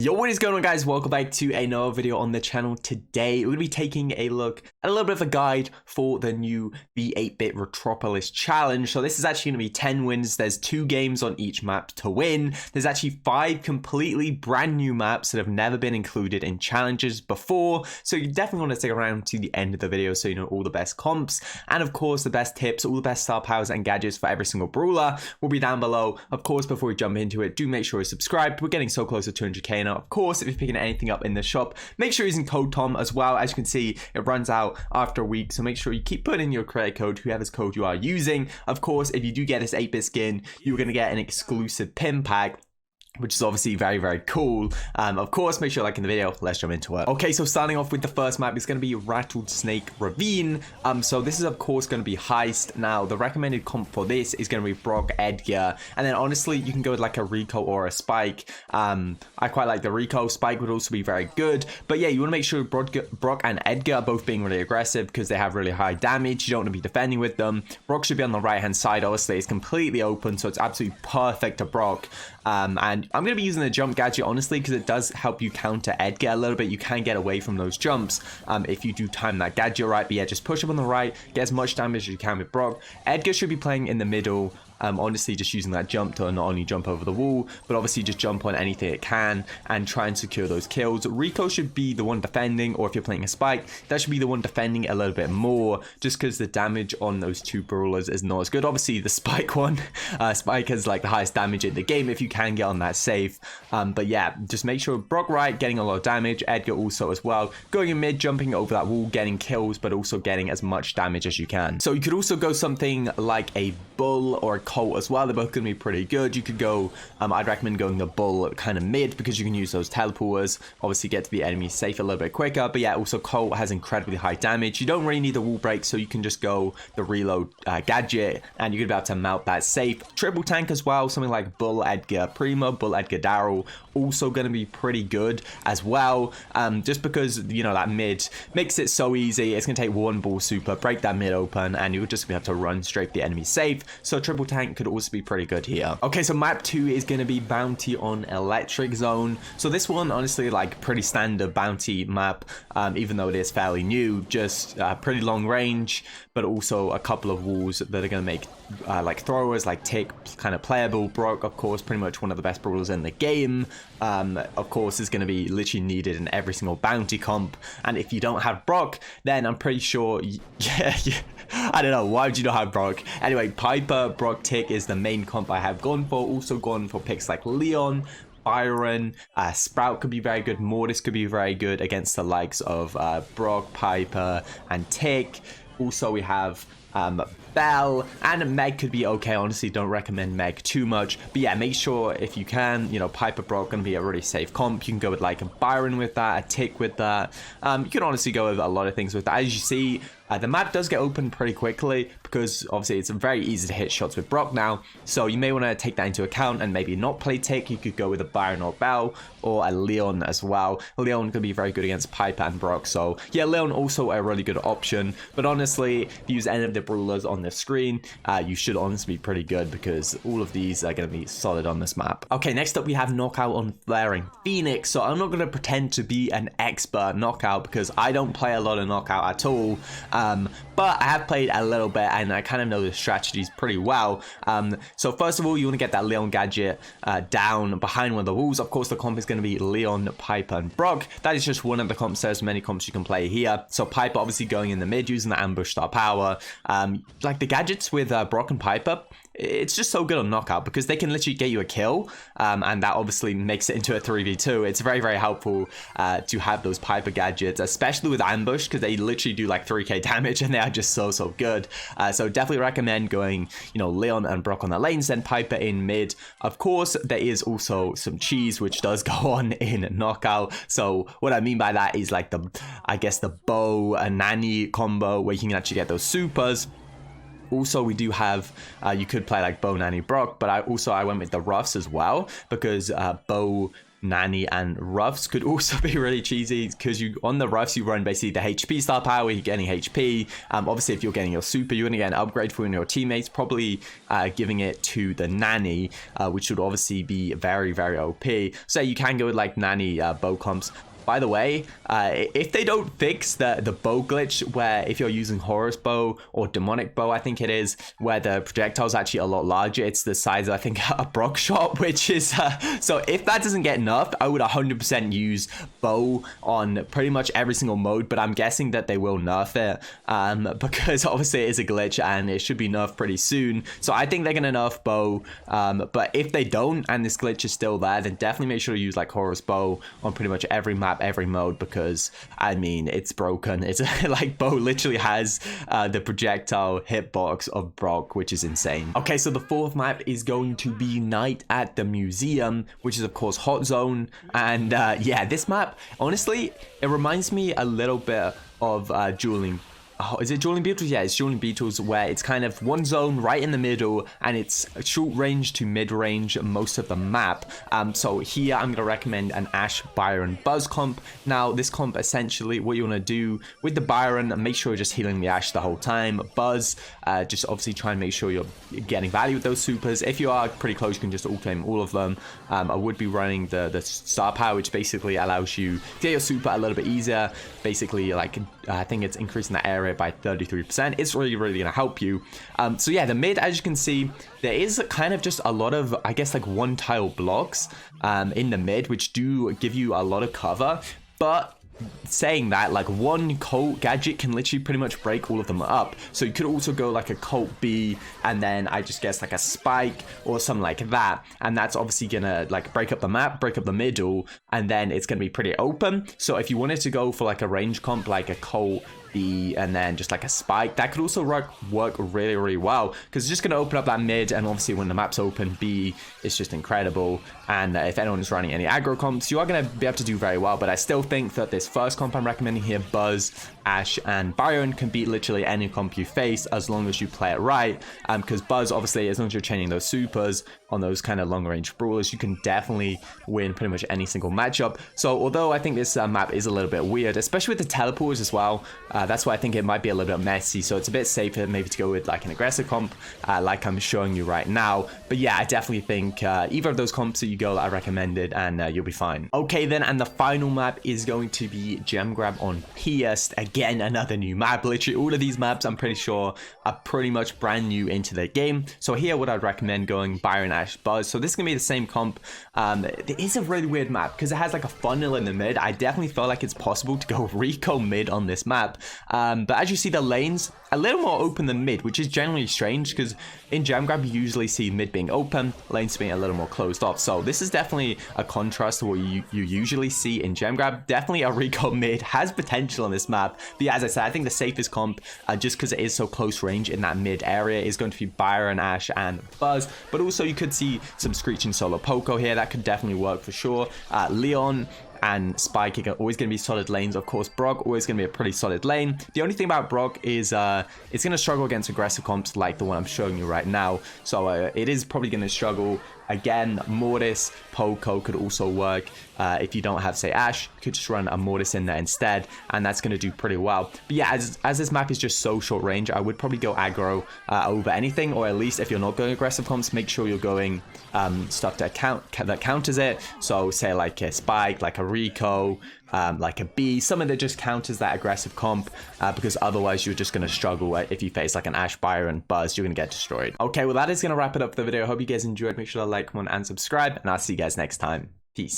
Yo, what is going on, guys? Welcome back to another video on the channel. Today we're going to be taking a look at a little bit of a guide for the new V8-BIT RETROPOLIS challenge. So this is actually going to be 10 wins. There's 2 games on each map to win. There's actually 5 completely brand new maps that have never been included in challenges before, so you definitely want to stick around to the end of the video so you know all the best comps and of course the best tips, all the best star powers and gadgets for every single brawler will be down below. Of course, before we jump into it, do make sure you're subscribed. We're getting so close to 200k now. Of course, if you're picking anything up in the shop, make sure you're using code TOM as well. As you can see, it runs out after a week, so make sure you keep putting in your credit code, whoever's code you are using. Of course, if you do get this 8-bit skin, you're going to get an exclusive pin pack, which is obviously very cool. Of course, make sure you're liking the video. Let's jump into it. Okay, so starting off with the first map is going to be Rattlesnake Ravine. So this is of course going to be Heist. Now the recommended comp for this is going to be Brock, Edgar, and then honestly you can go with like a Rico or a Spike. I quite like the Rico. Spike would also be very good, but yeah, you want to make sure Brock and Edgar are both being really aggressive because they have really high damage. You don't want to be defending with them. Brock should be on the right hand side. Obviously it's completely open, so it's absolutely perfect to Brock. And I'm going to be using the jump gadget, honestly, because it does help you counter Edgar a little bit. You can get away from those jumps if you do time that gadget right. But yeah, just push up on the right, get as much damage as you can with Brock. Edgar should be playing in the middle. Honestly, just using that jump to not only jump over the wall, but obviously just jump on anything it can and try and secure those kills. Rico should be the one defending, or if you're playing a Spike, that should be the one defending a little bit more, just because the damage on those 2 brawlers is not as good. Obviously, the Spike one, Spike has like the highest damage in the game if you can get on that safe. But yeah, just make sure Brock right, getting a lot of damage, Edgar also as well, going in mid, jumping over that wall, getting kills, but also getting as much damage as you can. So you could also go something like a Bull or a Colt as well. They're both going to be pretty good. You could go, I'd recommend going the Bull kind of mid because you can use those teleporters, obviously get to the enemy safe a little bit quicker. But yeah, also Colt has incredibly high damage. You don't really need the wall break, so you can just go the reload gadget and you're going to be able to mount that safe. Triple tank as well, something like Bull Edgar Primo, Bull Edgar Daryl, also going to be pretty good as well, just because, you know, that mid makes it so easy. It's going to take one Bull super, break that mid open, and you'll just be able to run straight the enemy safe. So triple tank could also be pretty good here. Okay, so map 2 is going to be Bounty on Electric Zone. So this one, honestly, like pretty standard bounty map, even though it is fairly new, just pretty long range, but also a couple of walls that are going to make like throwers like Tick kind of playable. Brock, of course, pretty much one of the best brawlers in the game. Of course, is going to be literally needed in every single bounty comp, and if you don't have Brock, then I'm pretty sure I don't know, why would you not have Brock? Anyway, Piper, Brock, Tick is the main comp I have gone for. Also gone for picks like Leon, Byron, Sprout could be very good, Mortis could be very good against the likes of Brock, Piper, and Tick. Also we have Bell, and Meg could be okay. Honestly, don't recommend Meg too much, but yeah, make sure if you can, you know, Piper, Brock gonna be a really safe comp. You can go with like a Byron with that, a Tick with that. You can honestly go with a lot of things with that. As you see, the map does get open pretty quickly because obviously it's very easy to hit shots with Brock now, so you may want to take that into account and maybe not play Tick. You could go with a Byron or Bell or a Leon as well. Leon could be very good against Piper and Brock, so yeah, Leon also a really good option. But honestly, if you use any of the brawlers on the screen, you should honestly be pretty good because all of these are going to be solid on this map. Okay, next up we have Knockout on Flaring Phoenix. So I'm not going to pretend to be an expert Knockout because I don't play a lot of Knockout at all. But I have played a little bit and I kind of know the strategies pretty well. So first of all, you want to get that Leon gadget down behind one of the walls. Of course, the comp is going to be Leon, Piper, and Brock. That is just one of the comps. There's many comps you can play here. So Piper obviously going in the mid using the ambush star power. Like the gadgets with Brock and Piper, it's just so good on Knockout because they can literally get you a kill, and that obviously makes it into a 3v2. It's very helpful to have those Piper gadgets, especially with ambush, because they literally do like 3k damage and they are just so good. So definitely recommend going, you know, Leon and Brock on the lanes, then Piper in mid. Of course, there is also some cheese which does go on in Knockout. So what I mean by that is like I guess the bow and nanny combo where you can actually get those supers. Also, we do have, you could play like Bo, Nanny, Brock, but I went with the Ruffs as well because Bo Nanny and Ruffs could also be really cheesy, because you on the Ruffs you run basically the HP star power, you're getting HP. Obviously if you're getting your super, you're going to get an upgrade for your teammates, probably giving it to the Nanny, which would obviously be very, very OP. So you can go with like Nanny bow comps. By the way, if they don't fix the bow glitch, where if you're using Horus bow or demonic bow, I think it is, where the projectile is actually a lot larger, it's the size of, I think, a Brock shot, which is so if that doesn't get nerfed, I would 100% use bow on pretty much every single mode, but I'm guessing that they will nerf it, because obviously it is a glitch and it should be nerfed pretty soon. So I think they're gonna nerf bow, but if they don't and this glitch is still there, then definitely make sure to use like Horus bow on pretty much every map, every mode, because I mean it's broken. It's like bow literally has the projectile hitbox of Brock, which is insane. Okay, so the fourth map is going to be Night at the Museum, which is of course Hot Zone. And yeah, this map, honestly, it reminds me a little bit of Dueling. Oh, is it Dueling Beetles? Yeah, it's Dueling Beetles, where it's kind of one zone right in the middle, and it's short range to mid range most of the map. So here I'm going to recommend an Ashe, Byron, Buzz comp. Now this comp, essentially what you want to do with the Byron, make sure you're just healing the Ashe the whole time. Buzz, just obviously try and make sure you're getting value with those supers. If you are pretty close, you can just ult-aim all of them. I would be running the star power, which basically allows you to get your super a little bit easier. Basically, like I think it's increasing the area by 33%. It's really gonna help you. So yeah, the mid, as you can see, there is kind of just a lot of, I guess, like one tile blocks in the mid, which do give you a lot of cover. But saying that, like one Colt gadget can literally pretty much break all of them up. So you could also go like a Colt B, and then I just guess like a Spike or something like that, and that's obviously gonna like break up the map, break up the middle, and then it's gonna be pretty open. So if you wanted to go for like a range comp, like a Colt B and then just like a Spike, that could also work really well, because it's just going to open up that mid, and obviously when the map's open, B is just incredible. And if anyone is running any aggro comps, you are going to be able to do very well. But I still think that this first comp I'm recommending here, Buzz, Ashe, and Byron, can beat literally any comp you face as long as you play it right. Because Buzz, obviously, as long as you're chaining those supers on those kind of long range brawlers, you can definitely win pretty much any single matchup. So although I think this map is a little bit weird, especially with the teleports as well, that's why I think it might be a little bit messy. So it's a bit safer maybe to go with like an aggressive comp, like I'm showing you right now. But yeah, I definitely think either of those comps that you go that I recommended, and you'll be fine. Okay then, and the final map is going to be Gem Grab on Pierced. Again, another new map. Literally all of these maps, I'm pretty sure, are pretty much brand new into the game. So here what I'd recommend going Byron, Ashe, Buzz. So this is gonna be the same comp. It is a really weird map because it has like a funnel in the mid. I definitely feel like it's possible to go Rico mid on this map. But as you see, the lanes a little more open than mid, which is generally strange because in Gem Grab you usually see mid being open, lanes being a little more closed off. So this is definitely a contrast to what you usually see in Gem Grab. Definitely a Rico mid has potential on this map. But yeah, as I said, I think the safest comp, just because it is so close range in that mid area, is going to be Byron, Ashe, and Buzz. But also you could see some Screeching Solo Poco here. That could definitely work for sure. Leon and Spike are always going to be solid lanes. Of course, Brock always going to be a pretty solid lane. The only thing about Brock is it's going to struggle against aggressive comps like the one I'm showing you right now. So it is probably going to struggle. Again, Mortis, Poco could also work. If you don't have, say, Ashe, you could just run a Mortis in there instead, and that's going to do pretty well. But yeah, as this map is just so short range, I would probably go aggro over anything, or at least if you're not going aggressive comps, make sure you're going stuff that counters it. So say like a Spike, like a Rico, like a B, something that just counters that aggressive comp, because otherwise you're just going to struggle if you face like an Ashe, Byron, Buzz, you're going to get destroyed. Okay, well that is going to wrap it up for the video. I hope you guys enjoyed. Make sure to like, comment, and subscribe, and I'll see you guys next time. Peace.